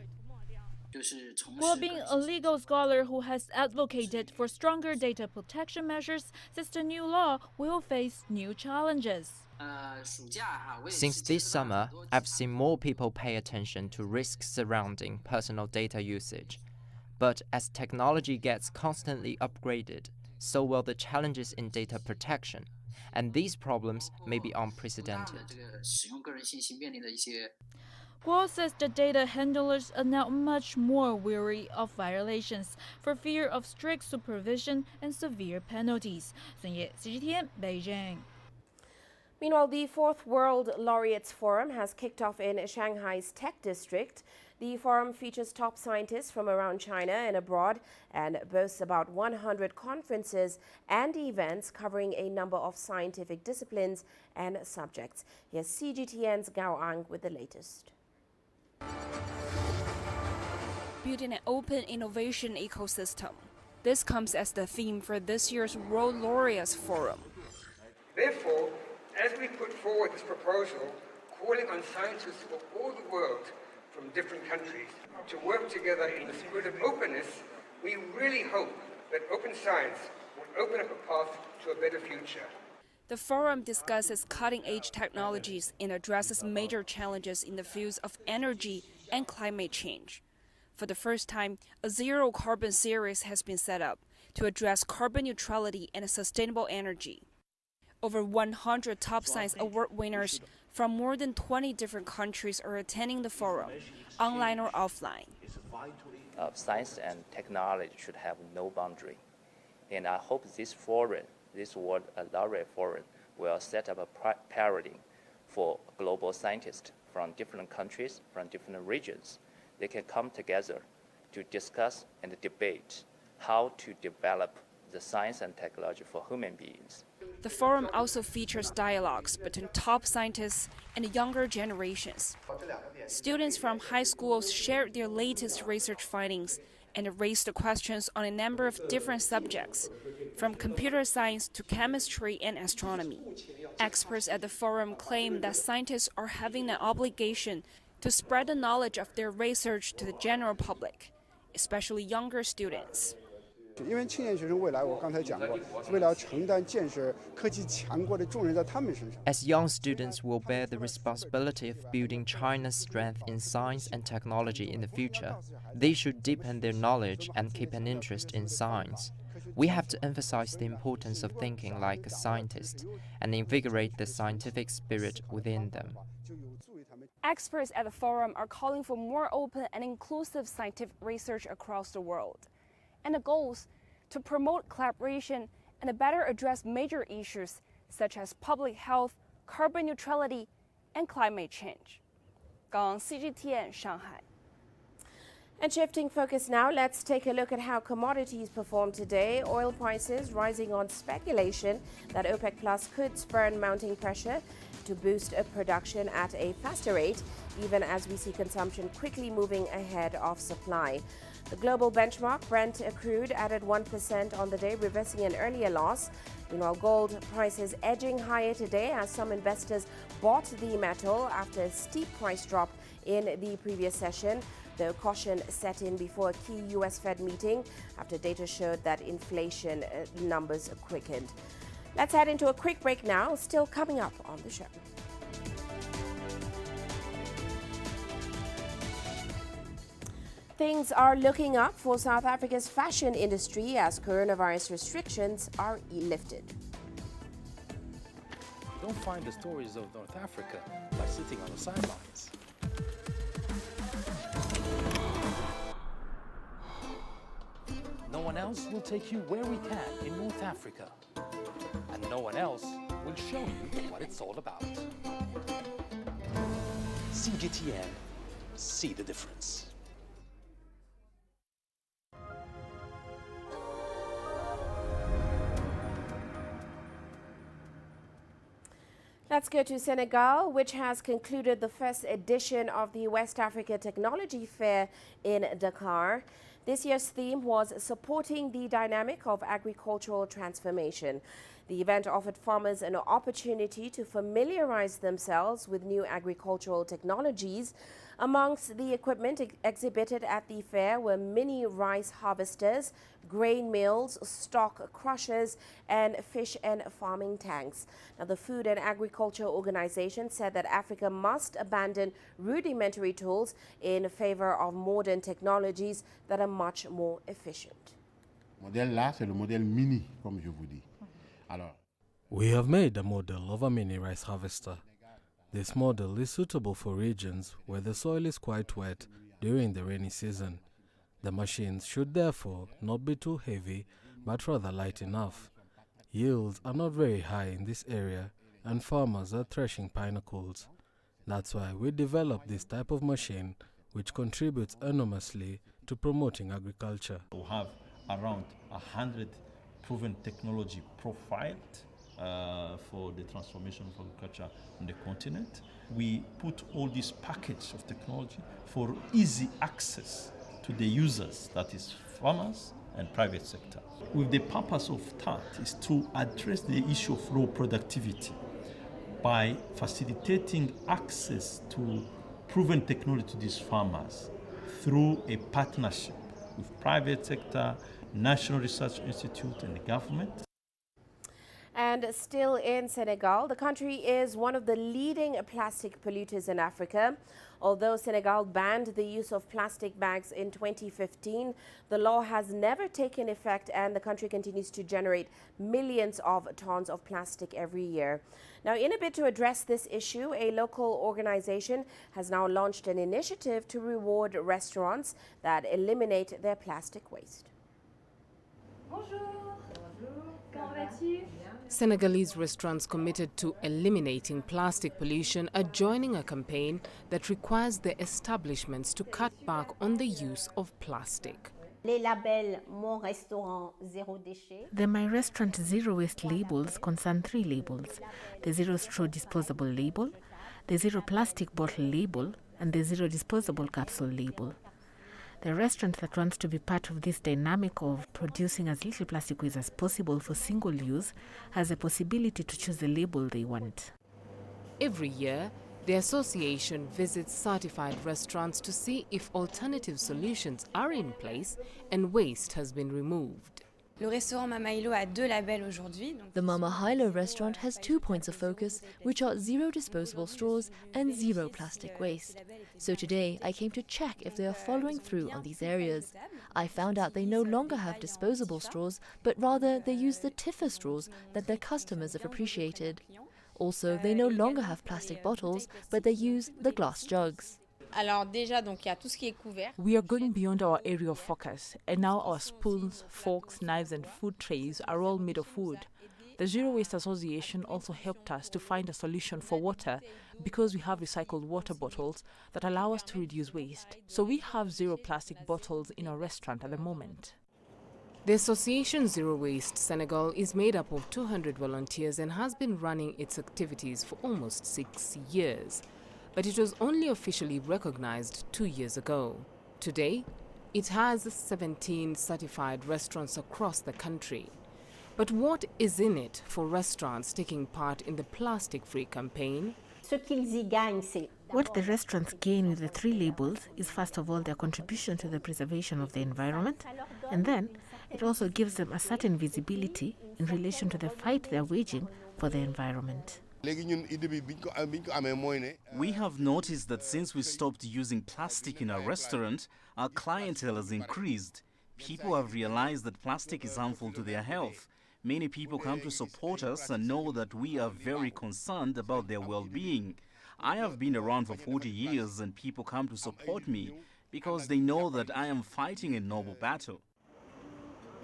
While being a legal scholar who has advocated for stronger data protection measures, says the new law will face new challenges. Since this summer, I've seen more people pay attention to risks surrounding personal data usage. But as technology gets constantly upgraded, so will the challenges in data protection, and these problems may be unprecedented. Guo says the data handlers are now much more wary of violations for fear of strict supervision and severe penalties. Sun Ye, CGTN, Beijing. Meanwhile, the Fourth World Laureates Forum has kicked off in Shanghai's Tech District. The forum features top scientists from around China and abroad and boasts about 100 conferences and events covering a number of scientific disciplines and subjects. Here's CGTN's Gao Ang with the latest. Building an open innovation ecosystem. This comes as the theme for this year's World Laureates Forum. Therefore, as we put forward this proposal, calling on scientists from all the world from different countries to work together in the spirit of openness, we really hope that open science will open up a path to a better future. The forum discusses cutting-edge technologies and addresses major challenges in the fields of energy and climate change. For the first time, a zero-carbon series has been set up to address carbon neutrality and sustainable energy. Over 100 top science award winners from more than 20 different countries are attending the forum, online or offline. Science and technology should have no boundary. And I hope this forum, this World Laureate Forum, will set up a paradigm for global scientists from different countries, from different regions. They can come together to discuss and debate how to develop the science and technology for human beings. The forum also features dialogues between top scientists and younger generations. Students from high schools shared their latest research findings and raised questions on a number of different subjects, from computer science to chemistry and astronomy. Experts at the forum claim that scientists are having an obligation to spread the knowledge of their research to the general public, especially younger students. As young students will bear the responsibility of building China's strength in science and technology in the future, they should deepen their knowledge and keep an interest in science. We have to emphasize the importance of thinking like a scientist and invigorate the scientific spirit within them. Experts at the forum are calling for more open and inclusive scientific research across the world, and the goals to promote collaboration and better address major issues such as public health, carbon neutrality, and climate change. Gang, CGTN, Shanghai. And shifting focus now, let's take a look at how commodities performed today. Oil prices rising on speculation that OPEC Plus could spur mounting pressure to boost production at a faster rate, even as we see consumption quickly moving ahead of supply. The global benchmark Brent crude added 1% on the day, reversing an earlier loss. Meanwhile, gold prices edging higher today as some investors bought the metal after a steep price drop in the previous session. Though caution set in before a key U.S. Fed meeting after data showed that inflation numbers quickened. Let's head into a quick break now, still coming up on the show. Things are looking up for South Africa's fashion industry as coronavirus restrictions are lifted. You don't find the stories of North Africa by sitting on the sidelines. No one else will take you where we can in North Africa. And no one else will show you what it's all about. CGTN, see the difference. Let's go to Senegal, which has concluded the first edition of the West Africa Technology Fair in Dakar. This year's theme was supporting the dynamic of agricultural transformation. The event offered farmers an opportunity to familiarize themselves with new agricultural technologies. Amongst the equipment exhibited at the fair were mini rice harvesters, grain mills, stock crushers, and fish and farming tanks. Now, the Food and Agriculture Organization said that Africa must abandon rudimentary tools in favor of modern technologies that are much more efficient. Modèle-là, c'est le modèle mini, comme je vous dis. Alors, we have made a model of a mini rice harvester. This model is suitable for regions where the soil is quite wet during the rainy season. The machines should therefore not be too heavy, but rather light enough. Yields are not very high in this area, and farmers are threshing pineapples. That's why we developed this type of machine, which contributes enormously to promoting agriculture. We have around 100 proven technology profiled for the transformation of agriculture on the continent. We put all this package of technology for easy access to the users, that is farmers and private sector. With the purpose of that is to address the issue of raw productivity by facilitating access to proven technology to these farmers through a partnership with private sector, National Research Institute and the government. And still in Senegal, the country is one of the leading plastic polluters in Africa. Although Senegal banned the use of plastic bags in 2015, the law has never taken effect and the country continues to generate millions of tons of plastic every year. Now, in a bid to address this issue, a local organization has now launched an initiative to reward restaurants that eliminate their plastic waste. Senegalese restaurants committed to eliminating plastic pollution are joining a campaign that requires their establishments to cut back on the use of plastic. The My Restaurant Zero Waste labels concern 3 labels: the Zero Straw Disposable label, the Zero Plastic Bottle label, and the Zero Disposable Capsule label. The restaurant that wants to be part of this dynamic of producing as little plastic waste as possible for single use has a possibility to choose the label they want. Every year, the association visits certified restaurants to see if alternative solutions are in place and waste has been removed. Le restaurant Mama Hilo a 2 labels aujourd'hui. The Mama Hilo restaurant has 2 points of focus, which are zero disposable straws and zero plastic waste. So today I came to check if they are following through on these areas. I found out they no longer have disposable straws, but rather they use the Tiffer straws that their customers have appreciated. Also, they no longer have plastic bottles, but they use the glass jugs. Alors déjà, donc il y a tout ce qui est couvert. We are going beyond our area of focus, and now our spoons, forks, knives and food trays are all made of wood. The Zero Waste Association also helped us to find a solution for water because we have recycled water bottles that allow us to reduce waste. So we have 0 plastic bottles in our restaurant at the moment. The association Zero Waste Senegal is made up of 200 volunteers and has been running its activities for almost 6 years. But it was only officially recognized 2 years ago. Today, it has 17 certified restaurants across the country. But what is in it for restaurants taking part in the plastic-free campaign? What the restaurants gain with the 3 labels is first of all their contribution to the preservation of the environment, and then it also gives them a certain visibility in relation to the fight they are waging for the environment. We have noticed that since we stopped using plastic in our restaurant, our clientele has increased. People have realized that plastic is harmful to their health. Many people come to support us and know that we are very concerned about their well-being. I have been around for 40 years and people come to support me because they know that I am fighting a noble battle.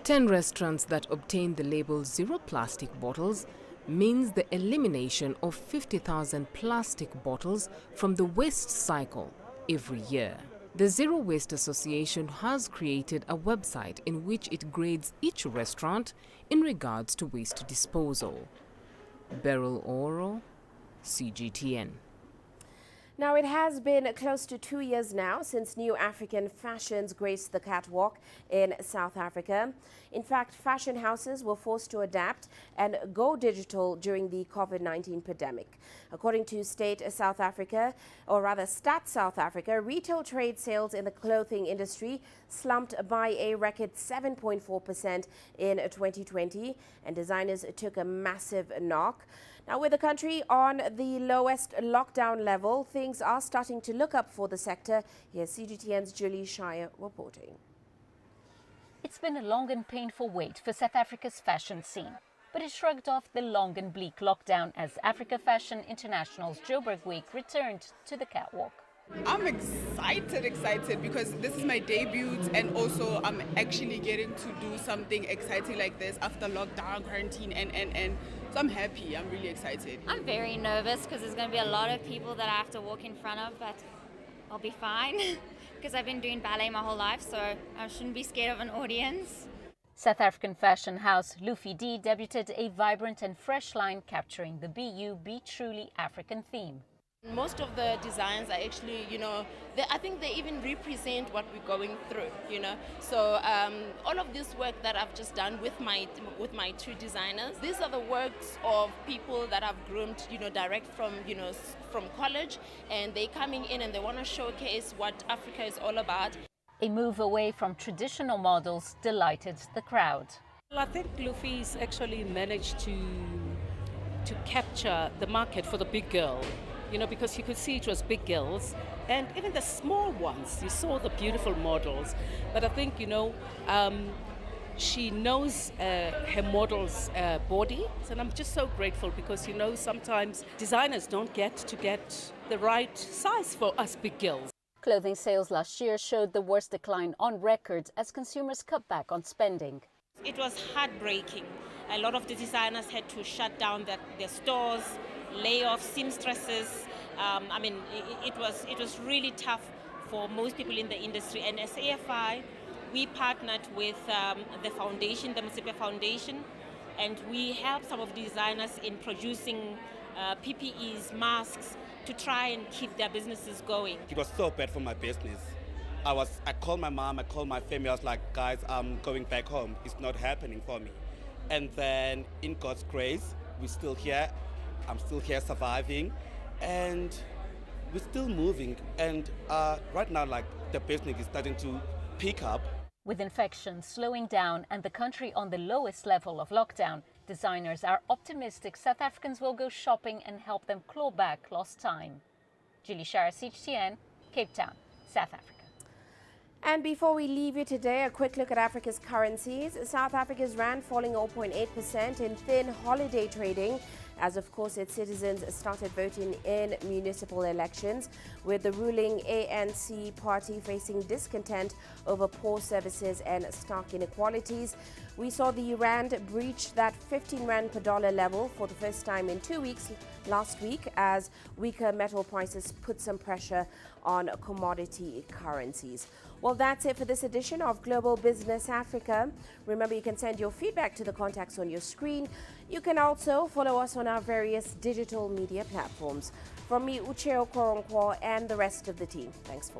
10 restaurants that obtain the label Zero Plastic Bottles means the elimination of 50,000 plastic bottles from the waste cycle every year. The Zero Waste Association has created a website in which it grades each restaurant in regards to waste disposal. Beryl Oro, CGTN. Now, it has been close to 2 years now since new African fashions graced the catwalk in South Africa. In fact, fashion houses were forced to adapt and go digital during the COVID-19 pandemic. According to Stats South Africa, retail trade sales in the clothing industry slumped by a record 7.4% in 2020, and designers took a massive knock. Now, with the country on the lowest lockdown level, things are starting to look up for the sector. Here's CGTN's Julie Shire reporting. It's been a long and painful wait for South Africa's fashion scene, but it shrugged off the long and bleak lockdown as Africa Fashion International's Joburg Week returned to the catwalk. I'm excited because this is my debut, and also I'm actually getting to do something exciting like this after lockdown, quarantine, and so I'm happy. I'm really excited. I'm very nervous because there's going to be a lot of people that I have to walk in front of, but I'll be fine because I've been doing ballet my whole life, so I shouldn't be scared of an audience. South African fashion house Luffy D debuted a vibrant and fresh line capturing the Be Truly African theme. Most of the designs are actually, I think they even represent what we're going through, So all of this work that I've just done with my 2 designers, these are the works of people that I've groomed, direct from, from college, and they're coming in and they want to showcase what Africa is all about. A move away from traditional models delighted the crowd. Well, I think Luffy's actually managed to capture the market for the big girl. Because you could see it was big girls and even the small ones. You saw the beautiful models. But I think, she knows her model's body. And I'm just so grateful because, sometimes designers don't get the right size for us big girls. Clothing sales last year showed the worst decline on record as consumers cut back on spending. It was heartbreaking. A lot of the designers had to shut down their stores, lay off seamstresses. It was really tough for most people in the industry. And as AFI, we partnered with the foundation, the Motsepe Foundation, and we helped some of the designers in producing PPEs, masks, to try and keep their businesses going. It was so bad for my business. I called my mom, I called my family. I was like, guys, I'm going back home. It's not happening for me. And then in God's grace, we're still here. I'm still here surviving, and we're still moving. And right now, the business is starting to pick up. With infections slowing down and the country on the lowest level of lockdown, designers are optimistic South Africans will go shopping and help them claw back lost time. Julie Shara, CGTN, Cape Town, South Africa. And before we leave you today, a quick look at Africa's currencies. South Africa's rand falling 0.8% in thin holiday trading as of course its citizens started voting in municipal elections, with the ruling ANC party facing discontent over poor services and stark inequalities. We saw the rand breach that 15 rand per dollar level for the first time in 2 weeks last week, as weaker metal prices put some pressure on commodity currencies. Well, that's it for this edition of Global Business Africa. Remember, you can send your feedback to the contacts on your screen. You can also follow us on our various digital media platforms. From me, Uche Okoronkwo, and the rest of the team, thanks for